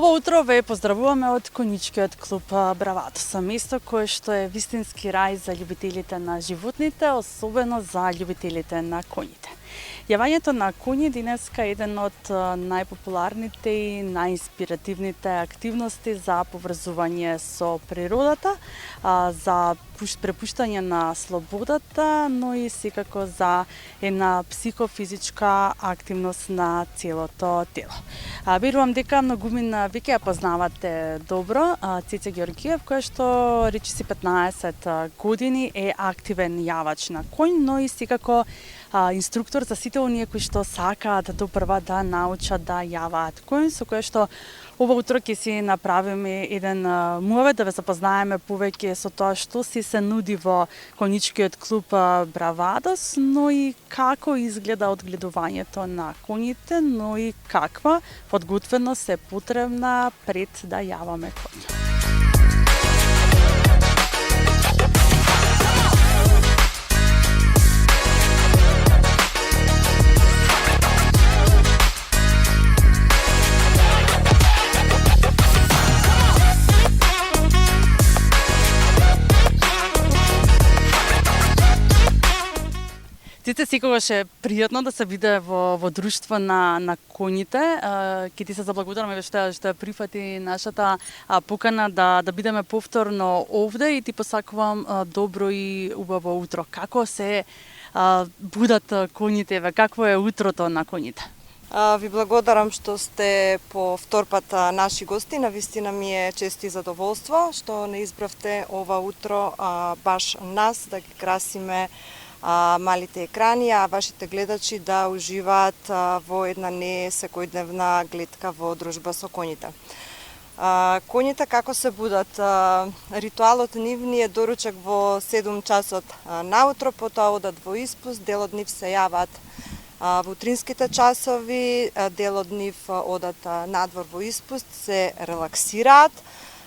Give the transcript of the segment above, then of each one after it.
Ово утро ве поздравуваме од Конјичкиот клуб Бравадос, место кое што е вистински рај за љубителите на животните, особено за љубителите на коњите. Јавањето на коњи денеска е еден од најпопуларните и најинспиративните активности за поврзување со природата, за препуштање на слободата, но и секако за една психофизичка активност на целото тело. Верувам дека многумина веќе ја познавате добро Цеце Ѓоргиев, кој што речиси 15 години е активен јавач на коњ, но и секако инструктор за сите оние кои што сакаат допрва да научат да јаваат коњ, со кое што ова утро ќе си направиме еден муавет да ве запознаеме повеќе со тоа што се нуди во Конјичкиот клуб Бравадос, но и како изгледа одгледувањето на коњите, но и каква подготвеност е потребна пред да јаваме коњ. Цеце, секогаш е пријатно да се биде во друштво на коњите. Ќе ти се заблагодараме што ја прифати нашата покана да бидеме повторно овде и ти посакувам добро и убаво утро. Како се будат коњите, какво е утрото на коњите? Ви благодарам што сте по втор пат наши гости. Навистина ми е чест и задоволство што не избравте ова утро баш нас да ги красиме малите екрани, а вашите гледачи да уживаат во една не секојдневна гледка во дружба со коњите. Коњите како се будат? Ритуалот нивни е доручак во 7 часот наутро, потоа одат во испуст, дел од нив се јават во утринските часови, дел од нив одат надвор во испуст, се релаксираат.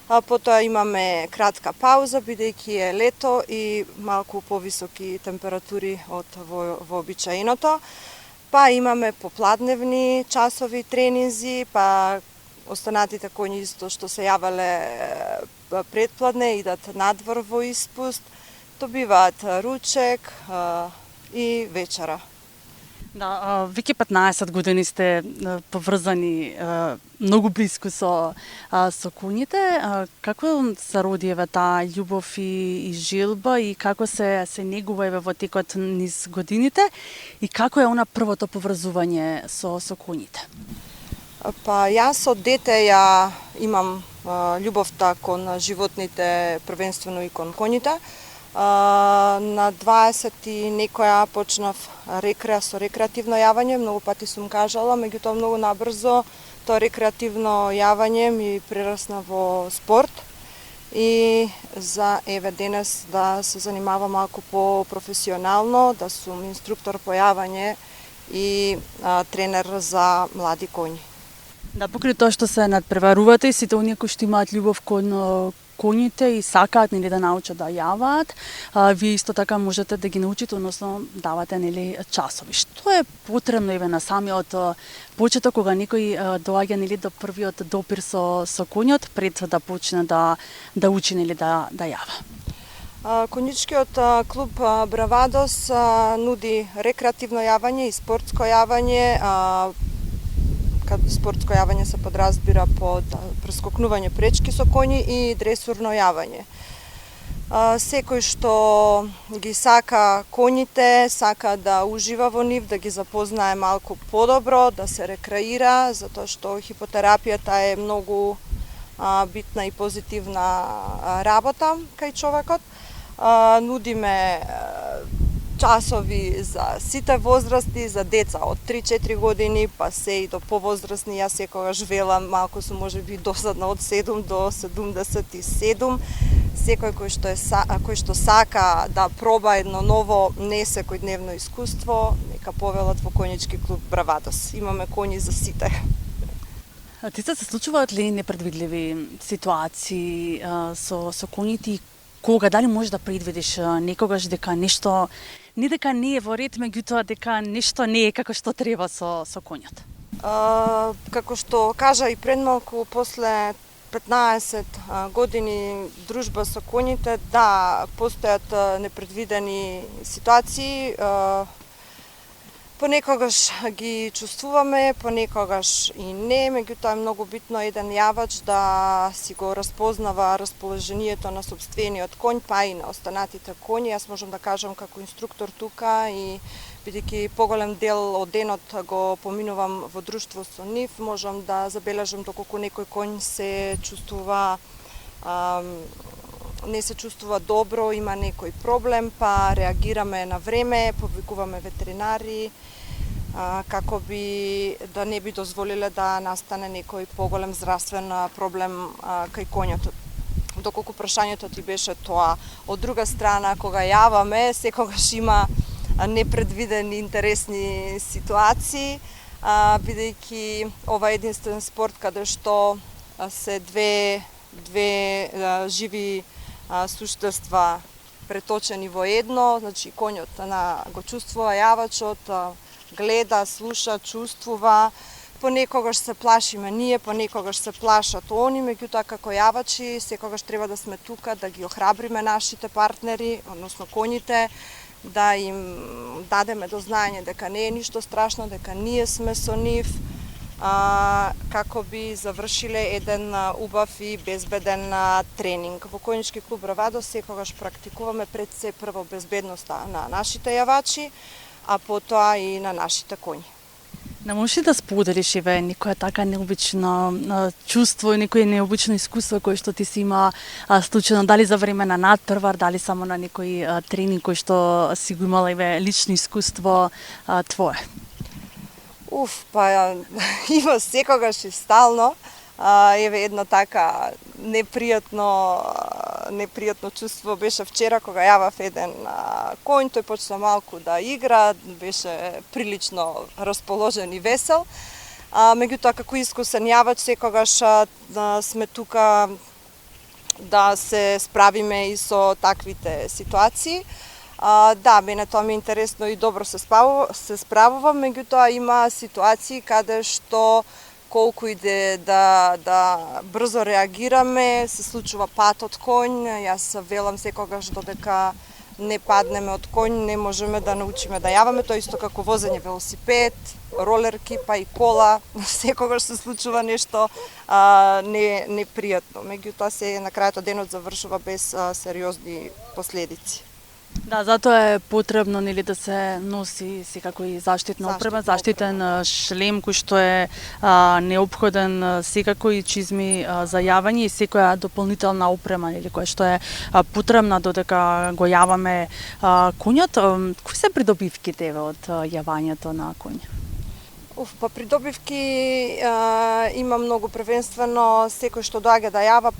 Потоа имаме кратка пауза, бидејќи е лето и малку повисоки температури од вообичаеното. Па имаме попладневни часови тренинзи, па останатите коњи исто што се јавале предпладне идат надвор во испуст, добиваат ручек и вечера. Да, веќе 15 години сте поврзани многу блиску со коњите. Како се роди таа љубов и желба и како се негува во текот низ годините и како е она првото поврзување со коњите? Па јас од дете ја имам љубовта кон животните, првенствено и кон коњите. На 20 и некоја почнав со рекреативно јавање, многу пати сум кажала, меѓутоа многу набрзо тоа рекреативно јавање ми прерасна во спорт и за денес да се занимавам малку по-професионално, да сум инструктор по јавање и тренер за млади коњи. Да, покрај тоа што се надпреварувате и сите оние кои што имаат љубов кон коњите и сакаат нели да научат да јаваат, вие исто така можете да ги научите, односно давате нели часови. Што е потребно еве на самиот почеток кога некој доаѓа нели до првиот допир со коњот пред да почне да учи нели да јава? Конјичкиот клуб Бравадос нуди рекреативно јавање и спортско јавање. Спортско јавање се подразбира под прескокнување пречки со коњи и дресурно јавање. Секој што ги сака коњите, сака да ужива во нив, да ги запознае малку подобро, да се рекреира, затоа што хипотерапијата е многу битна и позитивна работа кај човекот. Нудиме часови за сите возрасти, за деца од 3-4 години, па се и до повозрастни. Јас секогаш велам, малку сум можеби досадна од 7 до 77. Секој кој што сака да проба едно ново, не секојдневно искуство, нека повелат во Конјички клуб Бравадос. Имаме коњи за сите. Тица, се случуваат ли непредвидливи ситуации со коњите и кога, дали можеш да предвидиш некогаш дека нешто не дека не е во ред, меѓутоа дека нешто не е како што треба со коњот? Како што кажа и пред малку, после 15 години дружба со коњите, да, постојат непредвидени ситуации, понекогаш ги чувствуваме, понекогаш и не, меѓутоа е многу битно еден јавач да си го распознава расположението на собствениот коњ, па и на останатите коњи. Јас можам да кажам како инструктор тука и бидејќи поголем дел од денот го поминувам во друштво со нив, можам да забележам доколку некој коњ се чувствува не се чувствува добро, има некој проблем, па реагираме на време, повикуваме ветеринари, како би да не би дозволиле да настане некој поголем здравствен проблем кај коњот. Доколку прашањето ти беше тоа. Од друга страна, кога јаваме, секогаш има непредвидени интересни ситуации, бидејќи ова е единствен спорт каде што се две живи суштества преточени во едно, значи коњот го чувствува јавачот, гледа, слуша, чувствува, понекогаш се плашиме ние, понекогаш се плашат они, меѓутоа како јавачи секогаш треба да сме тука, да ги охрабриме нашите партнери, односно коњите, да им дадеме до знаење дека не е ништо страшно, дека ние сме со нив, како би завршиле еден убав и безбеден тренинг. Во Коњички клуб Бравадо секогаш практикуваме пред се прво безбедноста на нашите јавачи, а потоа и на нашите коњи. Не можеш ли да споделиш еве некоја така необично чувство и некој необично искуство кое што ти си има случајно, дали за време на надпревар, дали само на некој тренинг кој што си го имала еве лично искуство твое? Па има секогаш и стално. Еве едно така непријатно чувство беше вчера кога јавав еден коњ, тој почна малку да игра, беше прилично расположен и весел. Меѓутоа како искусен јавач секогаш сме тука да се справиме и со таквите ситуации. Да, мене тоа ми е интересно и добро се справувам, меѓутоа има ситуации каде што колку и да брзо реагираме, се случува пат од коњ. Јас велам секогаш додека не паднеме од коњ, не можеме да научиме да јаваме, тоа исто како возење велосипед, ролерки, па и кола, секогаш се случува нешто непријатно. Меѓутоа се на крајот од денот завршува без сериозни последици. Да, затоа е потребно нели да се носи секако и заштитна опрема, заштитен шлем кој што е неопходен, секако и чизми за јавање и секоја дополнителна опрема нели која што е потребна додека го јаваме коњот. Кои се придобивките од јавањето на коњ? Па придобивки има многу, првенствено секој што доаѓа да јава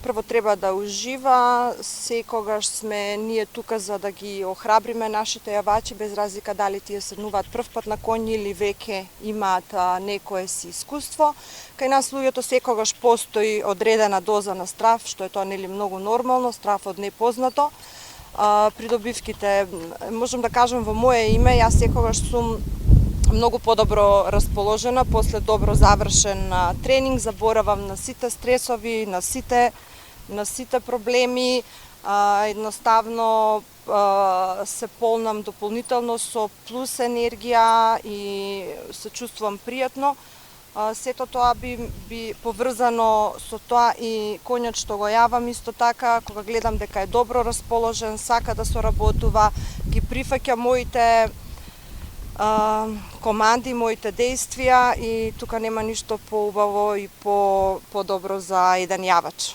прво треба да ужива, секогаш сме ние тука за да ги охрабриме нашите јавачи без разлика дали тие седнуваат прв пат на коњ или веќе имаат некое си искуство. Кај нас луѓето секогаш постои одредена доза на страв, што е тоа нели многу нормално, страв од непознато. Придобивките, можам да кажам во моје име, јас секогаш сум многу подобро расположена после добро завршен тренинг, заборавам на сите стресови, на сите проблеми, едноставно се полнам дополнително со плюс енергија и се чувствувам пријатно. Сето тоа би поврзано со тоа и коњот што го јавам исто така, кога гледам дека е добро расположен, сака да соработува, ги прифаќа моите команди, моите действија и тука нема ништо поубаво и подобро за еден јавач.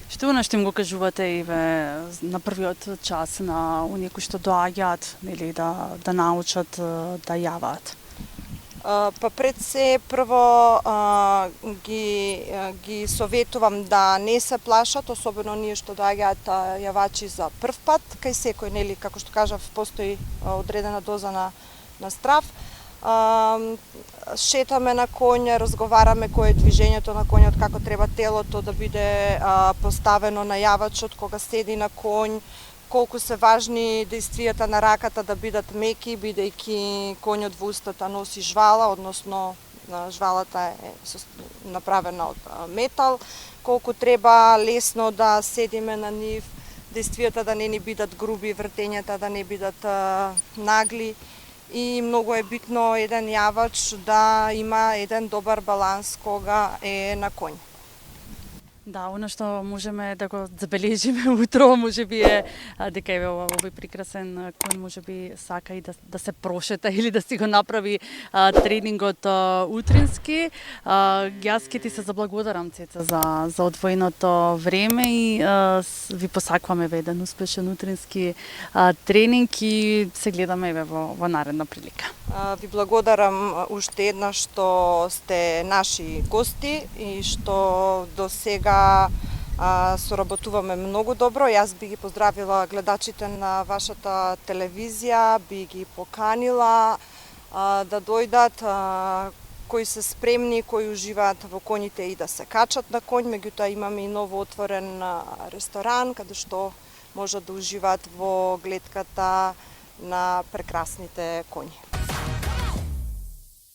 Што нешто им го кажувате еве на првиот час на оние кои што доаѓаат нели да научат да јаваат? Па пред се прво ги советувам да не се плашат, особено ние што доаѓаат јавачи за прв пат, кај секој нели како што кажав постои одредена доза на страв. Шетаме на коњ, разговараме кој е движењето на коњот, како треба телото да биде поставено на јавачот кога седи на коњ, колку се важни действијата на раката да бидат меки, бидејќи конјот во устата носи жвала, односно жвалата е направена од метал, колку треба лесно да седиме на нив, действијата да не ни бидат груби, вртењата да не бидат нагли и многу е битно еден јавач да има еден добар баланс кога е на коњ. Да, оно што можеме да го забележиме утро, можеби е дека еве овој прекрасен коњ можеби сака и да се прошета или да си го направи тренингот утрински. Јас ќе ти се заблагодарам, Цеца, за одвоеното време и ви посакуваме еден успешен утрински тренинг и се гледаме еве во наредна прилика. Ви благодарам уште еднаш што сте наши гости и што до сега соработуваме многу добро. Јас би ги поздравила гледачите на вашата телевизија, би ги поканила да дојдат, кои се спремни, кои уживаат во коњите и да се качат на коњ. Меѓутоа имаме и ново отворен ресторан каде што можат да уживаат во гледката на прекрасните коњи.